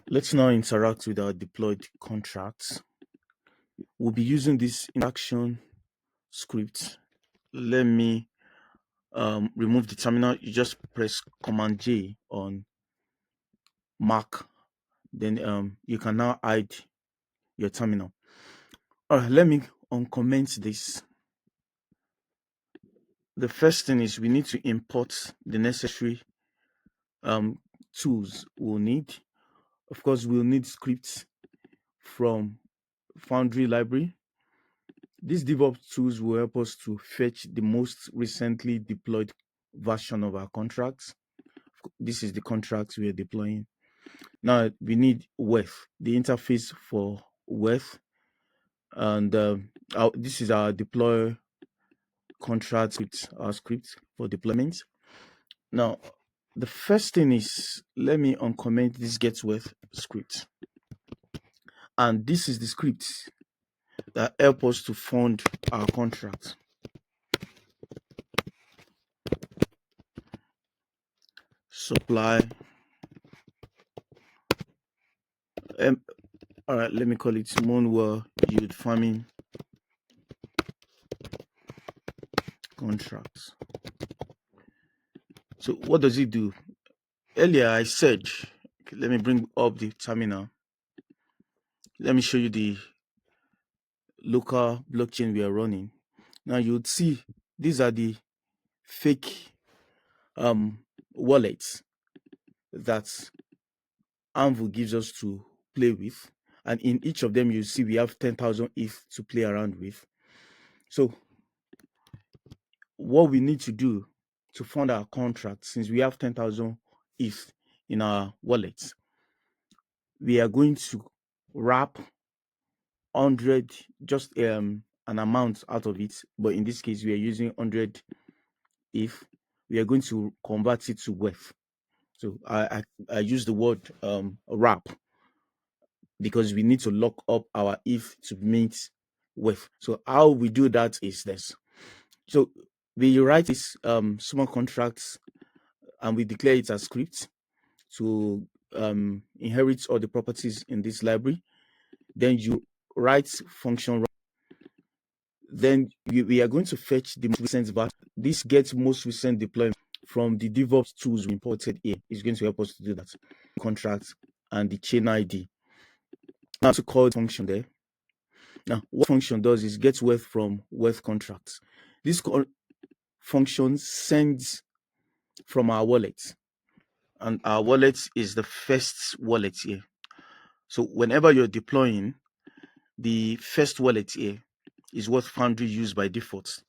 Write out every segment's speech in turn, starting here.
Let's now interact with our deployed contracts. We'll be using this interaction script. Let me remove the terminal. You just press Command J on Mac. Then you can now hide your terminal. All right, let me uncomment this. The first thing is we need to import the necessary tools we'll need. Of course, we'll need scripts from Foundry library. These DevOps tools will help us to fetch the most recently deployed version of our contracts. This is the contracts we are deploying. Now we need WEF, the interface for WEF, and this is our deploy contract script, our script for deployment. Now, the first thing is, let me uncomment this getWEF script, and this is the script that help us to fund our contract. Supply. All right, let me call it moonwell yield farming contracts. So what does it do? Earlier I said, let me bring up the terminal. Let me show you the local blockchain we are running. Now you would see these are the fake wallets that Anvil gives us to play with, and in each of them you see we have 10,000 ETH to play around with. So what we need to do to fund our contract, since we have 10,000 ETH in our wallet, we are going to wrap 100, just an amount out of it, but in this case we are using 100 ETH. We are going to convert it to WEF. So I use the word wrap because we need to lock up our ETH to mint WEF. So how we do that is this. So we write this small contracts and we declare it as script to inherit all the properties in this library. Then you write function. Then we are going to fetch the most recent version. This gets most recent deployment from the DevOps tools we imported here. It's going to help us to do that. Contract and the chain ID. Now to call the function there. Now what function does is gets WEF from WEF contracts. This function sends from our wallet, and our wallet is the first wallet here. So whenever you're deploying, the first wallet here is what Foundry use by default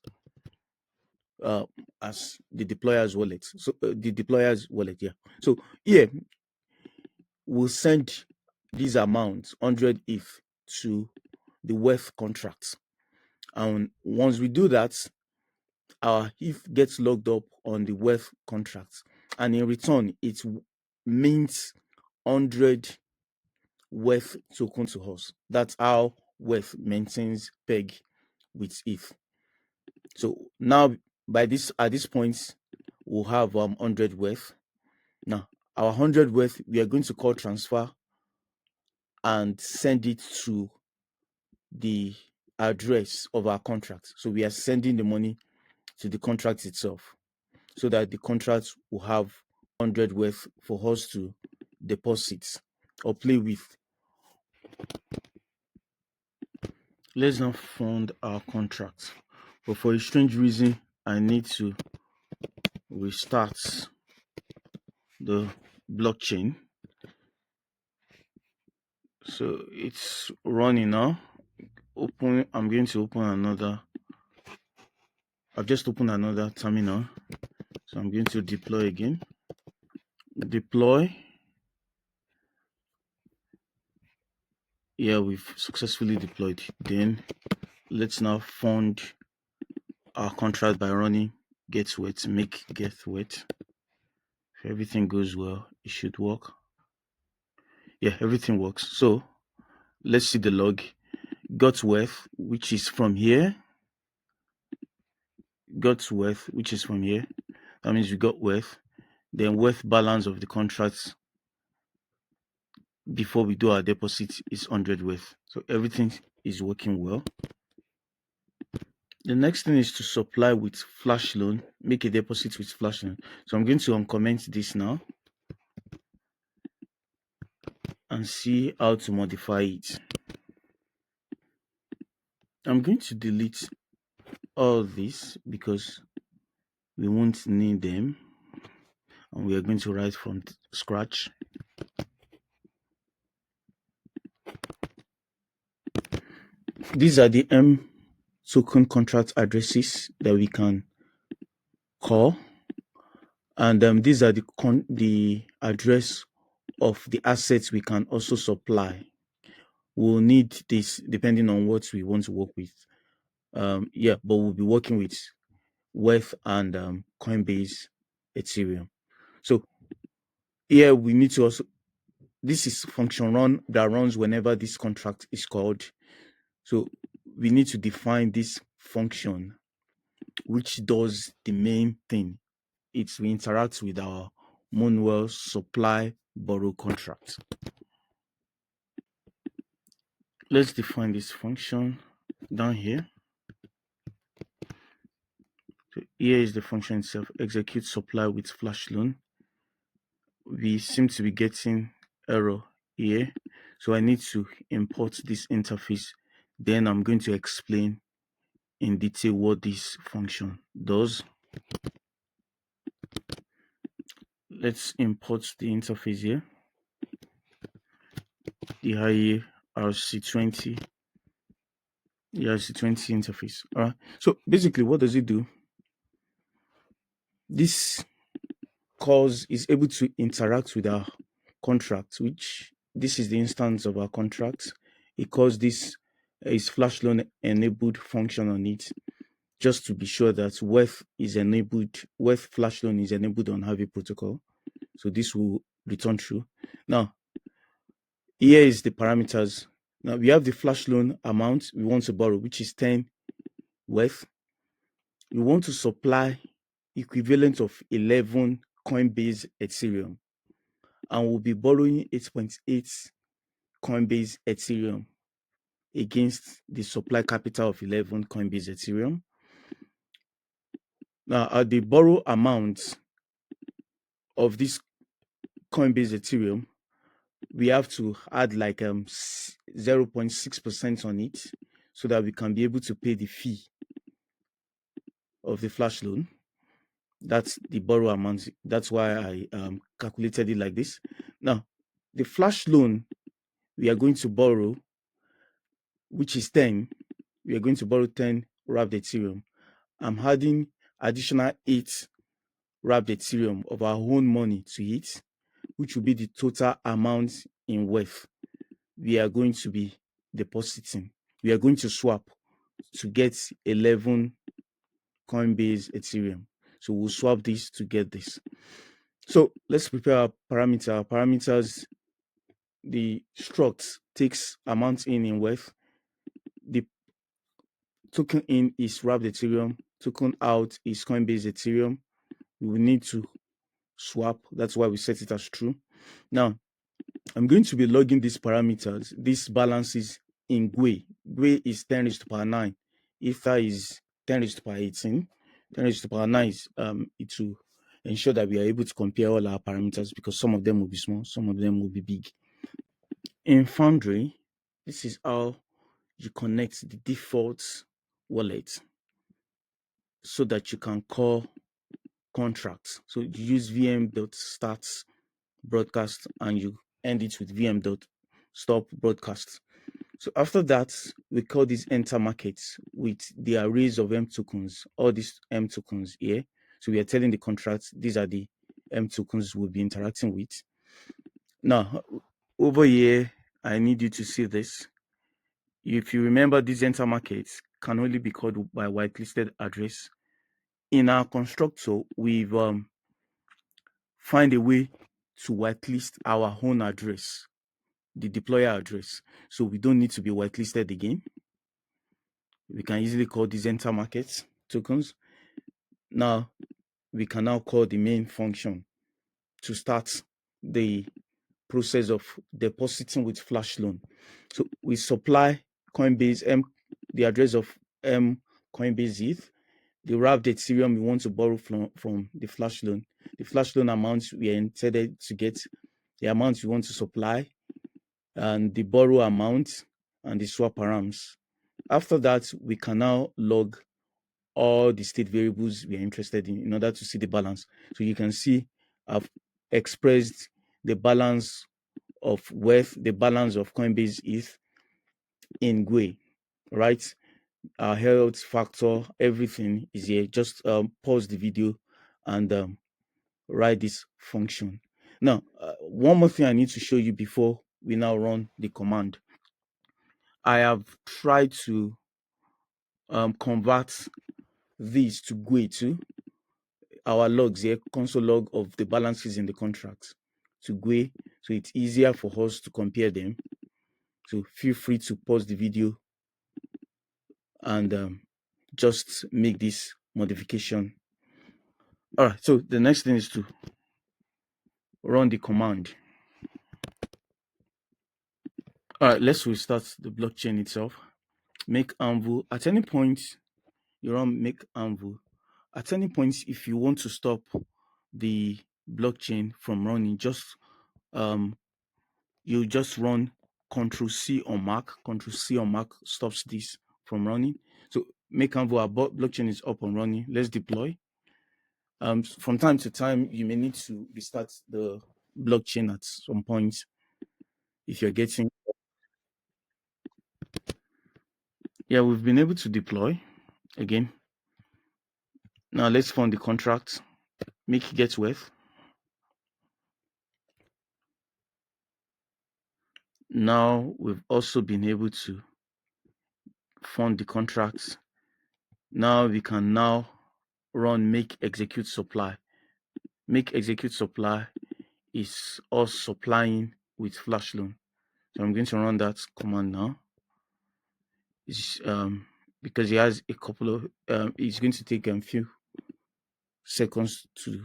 as the deployer's wallet. So the deployer's wallet, yeah. So here we'll send these amounts 100 ETH to the WEF contracts, and once we do that, our ETH gets logged up on the WEF contracts, and in return it mints 100 WEF token to us. That's how WEF maintains peg with ETH. So now at this point we'll have 100 WEF. Now our 100 WEF we are going to call transfer and send it to the address of our contract. So we are sending the money to the contract itself, so that the contract will have 100 WEF for us to deposit or play with. Let's now fund our contract. But for a strange reason, I need to restart the blockchain. So it's running now. I'm going to open another. I've just opened another terminal. So I'm going to deploy again. Deploy. Yeah, we've successfully deployed. Then let's now fund our contract by running getWet, make getWet. If everything goes well, it should work. Yeah, everything works. So let's see the log. Got WEF, which is from here. Got WEF, which is from here. That means we got WEF. Then WEF balance of the contracts before we do our deposit is 100 worth. So everything is working well. The next thing is to supply with flash loan, make a deposit with flash loan. So I'm going to uncomment this now and see how to modify it. I'm going to delete all this because we won't need them, and we are going to write from scratch. These are the M token contract addresses that we can call, and these are the address of the assets we can also supply. We'll need this depending on what we want to work with. Yeah, but we'll be working with Worth and Coinbase Ethereum. So here we need to also, this is function run that runs whenever this contract is called. So we need to define this function which does the main thing. It's we interact with our moonwell supply borrow contract. Let's define this function down here. So here is the function itself, execute supply with flash loan. We seem to be getting error here, so I need to import this interface. Then I'm going to explain in detail what this function does. Let's import the interface here, the ERC20 interface. All right, so basically what does it do? This calls is able to interact with our contract, which this is the instance of our contract. It calls this is flash loan enabled function on it, just to be sure that Worth is enabled, Worth flash loan is enabled on Aave protocol. So this will return true. Now, here is the parameters. Now we have the flash loan amount we want to borrow, which is 10 Worth. We want to supply equivalent of 11 Coinbase Ethereum, and we'll be borrowing 8.8 Coinbase Ethereum against the supply capital of 11 Coinbase Ethereum. Now, at the borrow amount of this Coinbase Ethereum, we have to add like 0.6% on it so that we can be able to pay the fee of the flash loan. That's the borrow amount. That's why I calculated it like this. Now, the flash loan we are going to borrow, which is 10, we are going to borrow 10 wrapped Ethereum. I'm adding additional 8 wrapped Ethereum of our own money to it, which will be the total amount in Worth we are going to be depositing. We are going to swap to get 11 Coinbase Ethereum. So we'll swap this to get this. So let's prepare our parameter. Our parameters, the struct takes amount in Worth. The token in is wrapped Ethereum. Token out is Coinbase Ethereum. We will need to swap. That's why we set it as true. Now, I'm going to be logging these parameters, these balances in GUI. GUI is 10 raised to the power 9. Ether is 10 raised to the power 18. 10 raised to the power 9 is it will ensure that we are able to compare all our parameters because some of them will be small, some of them will be big. In Foundry, this is how you connect the default wallet so that you can call contracts. So you use vm.start broadcast and you end it with vm.stop broadcast. So after that, we call these enter markets with the arrays of M tokens, all these M tokens here. So we are telling the contract, these are the M tokens we'll be interacting with. Now, over here, I need you to see this. If you remember, these enter markets can only be called by whitelisted address. In our constructor, we've find a way to whitelist our own address, the deployer address. So we don't need to be whitelisted again. We can easily call these enter markets tokens. Now, we can now call the main function to start the process of depositing with flash loan. So we supply Coinbase the address of Coinbase ETH, the wrapped Ethereum we want to borrow from the flash loan. The flash loan amounts we are intended to get, the amount we want to supply, and the borrow amount and the swap params. After that, we can now log all the state variables we are interested in order to see the balance. So you can see I've expressed the balance of worth, the balance of Coinbase ETH in GUI, right? Our health factor, everything is here. Just pause the video and write this function. Now, one more thing I need to show you before we now run the command. I have tried to convert these to GUI to our logs here, console log of the balances in the contract to GUI, so it's easier for us to compare them. So feel free to pause the video and just make this modification. All right, so the next thing is to run the command. All right, let's restart the blockchain itself. Make env. At any point you run make env. At any point, if you want to stop the blockchain from running, just you just run Control C on Mac. Control C on Mac stops this from running. So make env, our blockchain is up and running. Let's deploy. From time to time, you may need to restart the blockchain at some point if you're getting. Yeah, we've been able to deploy again. Now let's fund the contract, make it get worth. Now we've also been able to fund the contracts. Now we can now run make execute supply. Make execute supply is us supplying with flash loan. So I'm going to run that command now. It's because it has a couple of it's going to take a few seconds to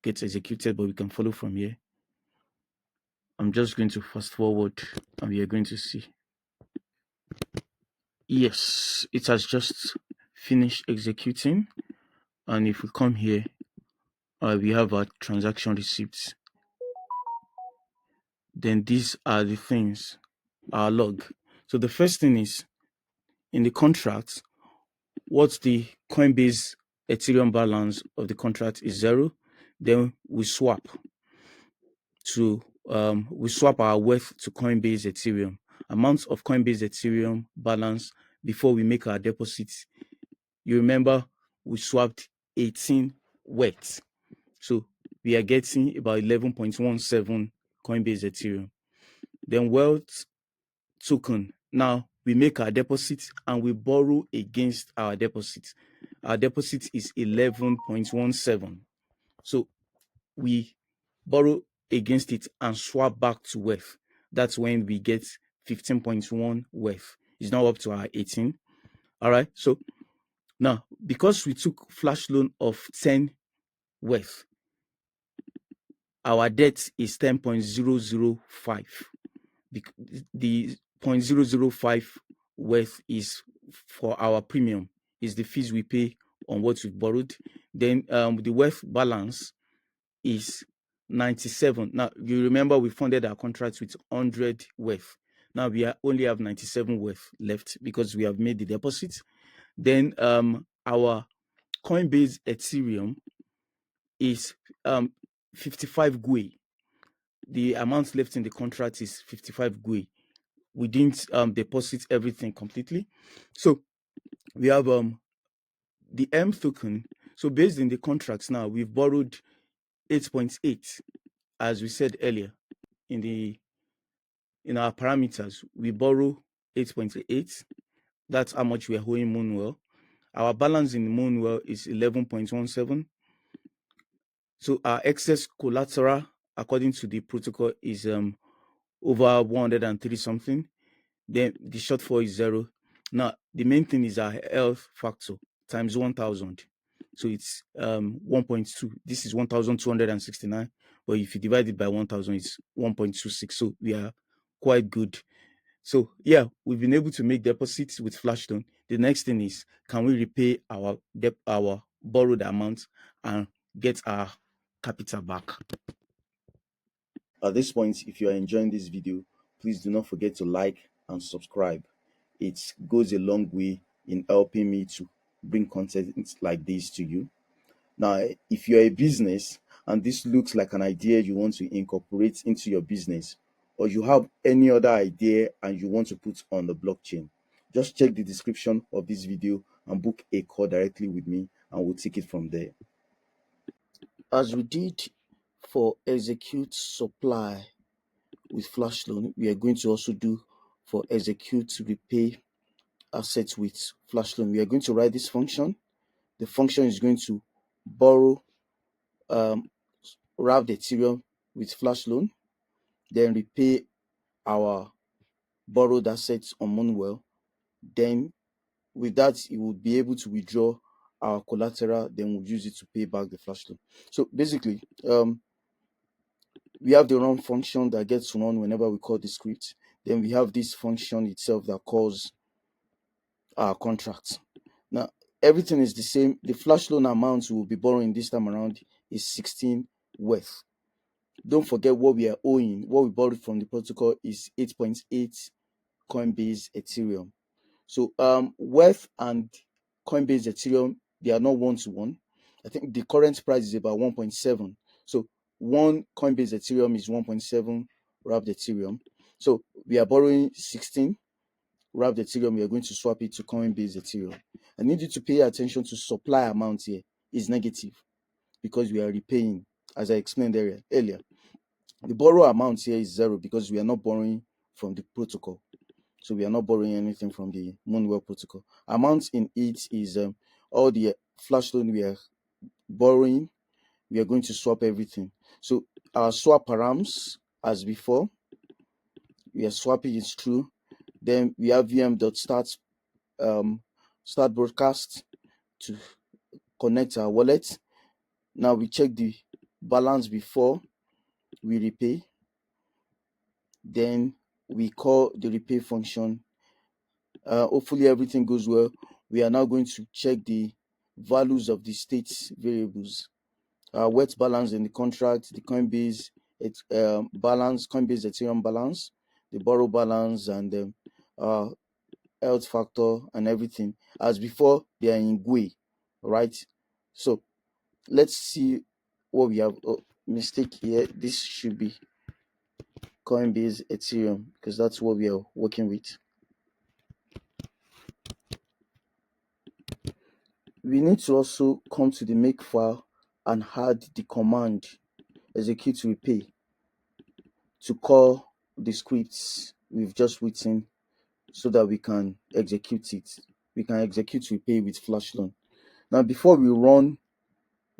get executed, but we can follow from here. I'm just going to fast forward and we are going to see. Yes, it has just finished executing. And if we come here, we have our transaction receipts. Then these are the things, our log. So the first thing is in the contract, what's the Coinbase Ethereum balance of the contract is 0. Then we swap our worth to Coinbase Ethereum. Amounts of Coinbase Ethereum balance before we make our deposits. You remember we swapped 18 worth. So we are getting about 11.17 Coinbase Ethereum. Then wealth token. Now we make our deposit and we borrow against our deposit. Our deposit is 11.17. So we borrow against it and swap back to worth. That's when we get 15.1 worth. It's now up to our 18. All right. So now, because we took flash loan of 10 worth, our debt is 10.005. The 0.005 worth is for our premium, is the fees we pay on what we've borrowed. Then the worth balance is 97. Now, you remember we funded our contract with 100 worth. Now we only have 97 worth left because we have made the deposit. Then our Coinbase Ethereum is 55 GUI. The amount left in the contract is 55 GUI. We didn't deposit everything completely. So we have the M token. So based in the contracts now, we've borrowed 8.8, as we said earlier in our parameters. We borrow 8.8. That's how much we are owing Moonwell. Our balance in Moonwell is 11.17. So our excess collateral, according to the protocol, is over 103 something. Then the shortfall is 0. Now the main thing is our health factor times 1000. So it's 1.2. This is 1,269, but if you divide it by 1,000, it's 1.26. So we are quite good. So yeah, we've been able to make deposits with Flashstone. The next thing is, can we repay our our borrowed amount and get our capital back? At this point, if you are enjoying this video, please do not forget to like and subscribe. It goes a long way in helping me to bring content like this to you. Now, if you're a business and this looks like an idea you want to incorporate into your business, or you have any other idea and you want to put on the blockchain, just check the description of this video and book a call directly with me, and we'll take it from there. As we did for execute supply with flash loan, we are going to also do for execute repay assets with flash loan. We are going to write this function. The function is going to borrow wrap the ethereum with flash loan, then repay our borrowed assets on moonwell. Then with that, it will be able to withdraw our collateral, then we'll use it to pay back the flash loan. So basically, we have the run function that gets run whenever we call the script. Then we have this function itself that calls our contract. Now, everything is the same. The flash loan amount we will be borrowing this time around is 16 worth. Don't forget what we are owing. What we borrowed from the protocol is 8.8 Coinbase Ethereum. So worth and Coinbase Ethereum, they are not one-to-one. I think the current price is about 1.7. So one Coinbase Ethereum is 1.7 wrapped Ethereum. So we are borrowing 16 wrapped Ethereum. We are going to swap it to Coinbase Ethereum. I need you to pay attention to supply amount here is negative because we are repaying, as I explained earlier. The borrow amount here is 0 because we are not borrowing from the protocol. So we are not borrowing anything from the moonwell protocol. Amount in it is all the flash loan we are borrowing. We are going to swap everything. So our swap params, as before, we are swapping it through. Then we have vm.start start broadcast to connect our wallet. Now we check the balance before we repay. Then we call the repay function. Hopefully everything goes well. We are now going to check the values of the state variables. Wet balance in the contract, the Coinbase balance, Coinbase Ethereum balance, the borrow balance, and the health factor and everything. As before, they are in GUI, right? So let's see what we have. Oh, mistake here. This should be Coinbase Ethereum because that's what we are working with. We need to also come to the make file and add the command execute repay to call the scripts we've just written so that we can execute it. We can execute repay with flash loan. Now, before we run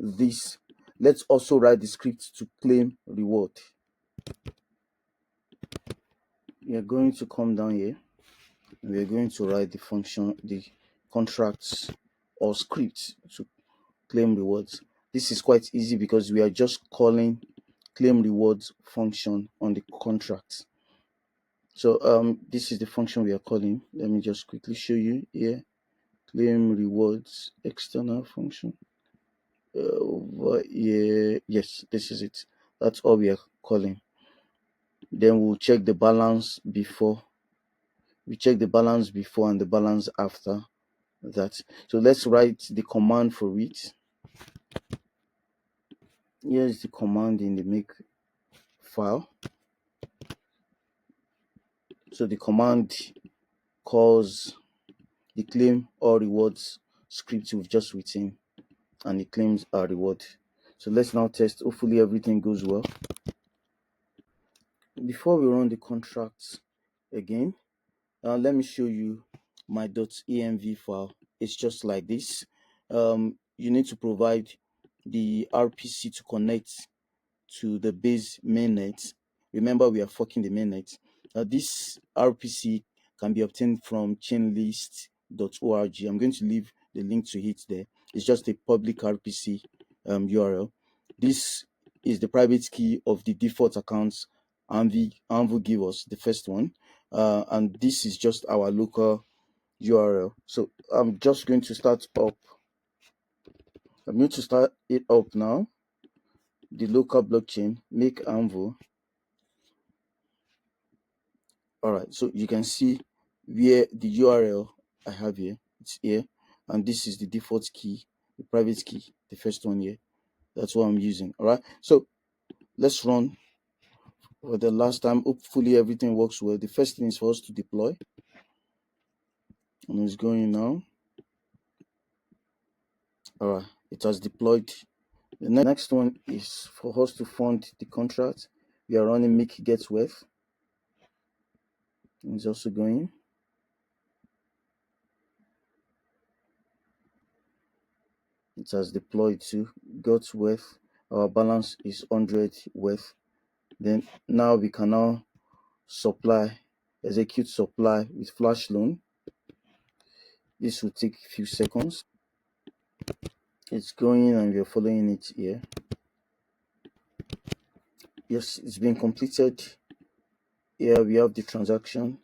this, let's also write the script to claim reward. We are going to come down here. We are going to write the function, the contracts or script to claim rewards. This is quite easy because we are just calling claim rewards function on the contract. So this is the function we are calling. Let me just quickly show you here. Claim rewards external function. Over here, yes, this is it. That's all we are calling. Then we'll check the balance before. We check the balance before and the balance after that. So let's write the command for it. Here's the command in the make file. So the command calls the claim all rewards script we've just written, and it claims our reward. So let's now test. Hopefully everything goes well. Before we run the contract again, let me show you my .env file. It's just like this. You need to provide the RPC to connect to the base mainnet. Remember, we are forking the mainnet. This RPC can be obtained from chainlist.org. I'm going to leave the link to it there. It's just a public RPC URL. This is the private key of the default accounts Anvil give us, the first one. And this is just our local URL. So I'm just going to start up. I'm going to start it up now. The local blockchain, make Anvil. All right, so you can see where the URL I have here, it's here, and this is the default key, the private key, the first one here. That's what I'm using. All right, so let's run for the last time. Hopefully everything works well. The first thing is for us to deploy, and it's going now. All right, it has deployed. The next one is for us to fund the contract. We are running make get worth. It's also going. It has deployed to got worth. Our balance is 100 worth. Then now we can now execute supply with flash loan. This will take a few seconds. It's going and we're following it here. Yes, it's been completed. Here we have the transaction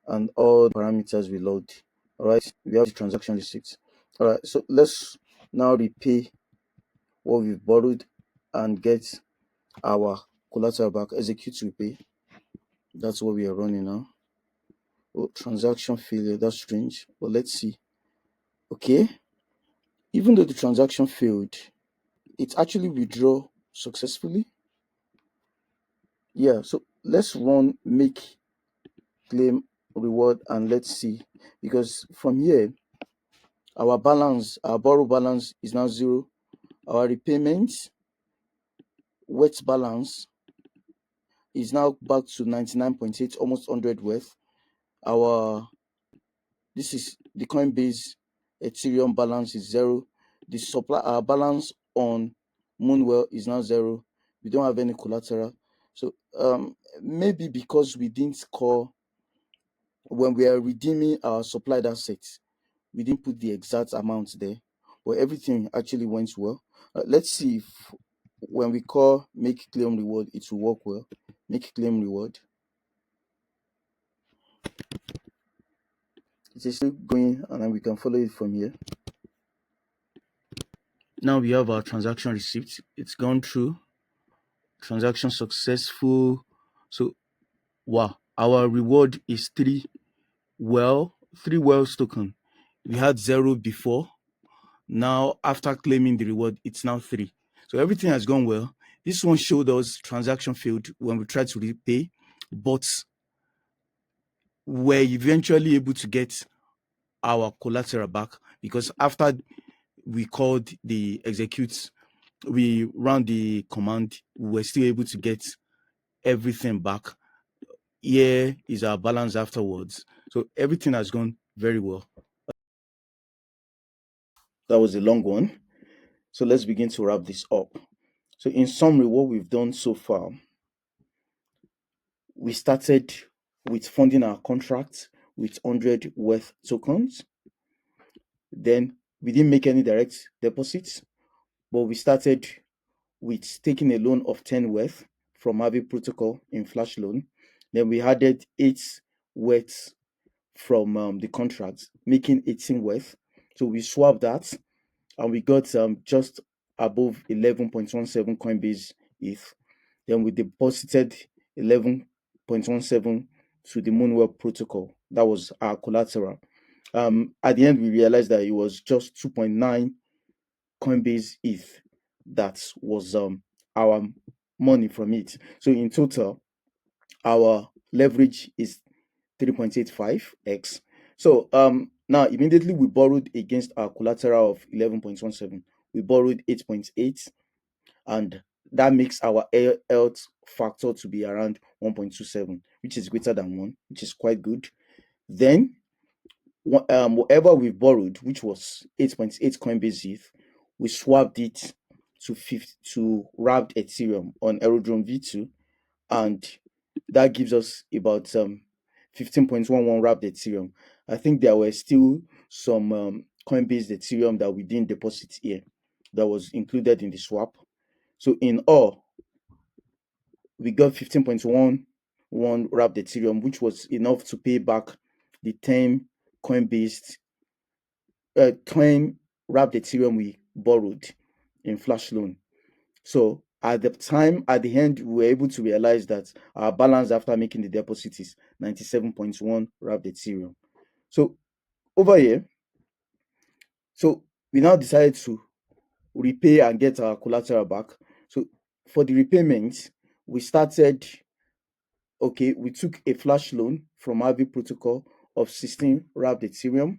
and all the parameters we load. All right, we have the transaction receipt. All right, so let's now repay what we've borrowed and get our collateral back. Execute repay. That's what we are running now. Oh, transaction failure. That's strange. But let's see. Okay. Even though the transaction failed, it actually withdraw successfully. Yeah. So let's run make claim reward and let's see, because from here our borrow balance is now 0. Our repayment wet balance is now back to 99.8, almost 100 worth. This is the Coinbase Ethereum balance is 0. The supply balance on Moonwell is now 0. We don't have any collateral. So maybe because we didn't call when we are redeeming our supplied assets, we didn't put the exact amount there, but everything actually went well. Let's see if when we call make claim reward, it will work well. Make claim reward. It is still going, and then we can follow it from here. Now we have our transaction receipt. It's gone through. Transaction successful. So wow, our reward is 3 wells token. We had 0 before. Now after claiming the reward, it's now 3. So everything has gone well. This one showed us transaction failed when we tried to repay, but we're eventually able to get our collateral back, because after we called the execute, we ran the command, we were still able to get everything back. Here is our balance afterwards. So everything has gone very well. That was a long one. So let's begin to wrap this up. So in summary, what we've done so far, we started with funding our contract with 100 worth tokens. Then we didn't make any direct deposits, but we started with taking a loan of 10 worth from aave protocol in flash loan. Then we added 8 worth from the contract, making 18 worth. So we swapped that and we got just above 11.17 Coinbase ETH. Then we deposited 11.17 to the Moonwell protocol. That was our collateral. At the end, we realized that it was just 2.9 Coinbase ETH that was our money from it. So in total, our leverage is 3.85x. So now immediately we borrowed against our collateral of 11.17. We borrowed 8.8, and that makes our health factor to be around 1.27, which is greater than 1, which is quite good. Then whatever we borrowed, which was 8.8 Coinbase ETH, we swapped it to wrapped Ethereum on Aerodrome V2, and that gives us about 15.11 wrapped Ethereum. I think there were still some Coinbase Ethereum that we didn't deposit here, that was included in the swap. So in all, we got 15.11 wrapped Ethereum, which was enough to pay back the 10 Coinbase 10 wrapped Ethereum we borrowed in flash loan. So at the time, at the end, we were able to realize that our balance after making the deposit is 97.1 wrapped Ethereum. So over here, so we now decided to repay and get our collateral back. So for the repayment, we started, okay, we took a flash loan from aave protocol of 16 wrapped Ethereum.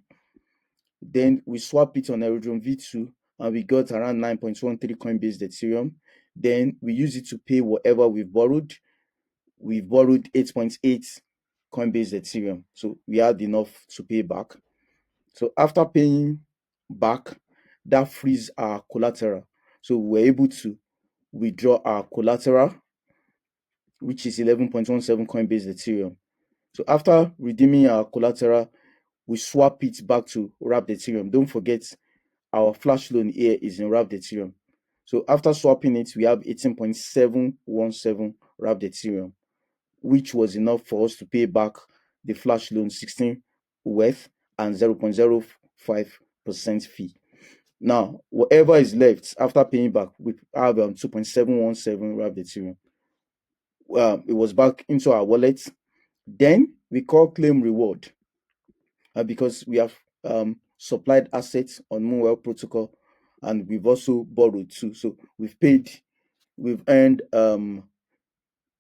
Then we swap it on aerodrome V2 and we got around 9.13 Coinbase Ethereum. Then we use it to pay whatever we've borrowed. We've borrowed 8.8 Coinbase Ethereum. So we had enough to pay back. So after paying back, that frees our collateral. So we were able to withdraw our collateral, which is 11.17 Coinbase Ethereum. So after redeeming our collateral, we swap it back to wrapped Ethereum. Don't forget, our flash loan here is in wrapped Ethereum. So after swapping it, we have 18.717 wrapped Ethereum, which was enough for us to pay back the flash loan 16 worth and 0.05% fee. Now, whatever is left after paying back, we have 2.717 wrapped Ethereum. It was back into our wallet. Then we call claim reward because we have supplied assets on moonwell protocol and we've also borrowed too. So we've earned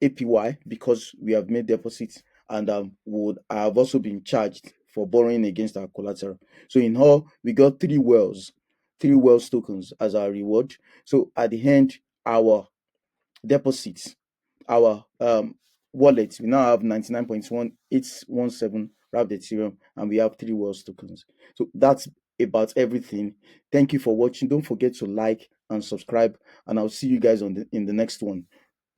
APY because we have made deposits and would have also been charged for borrowing against our collateral. So in all, we got three wells tokens as our reward. So at the end, our deposits, our wallet, we now have 99.1817 wrapped Ethereum and we have three wells tokens. So that's about everything. Thank you for watching. Don't forget to like and subscribe, and I'll see you guys in the next one.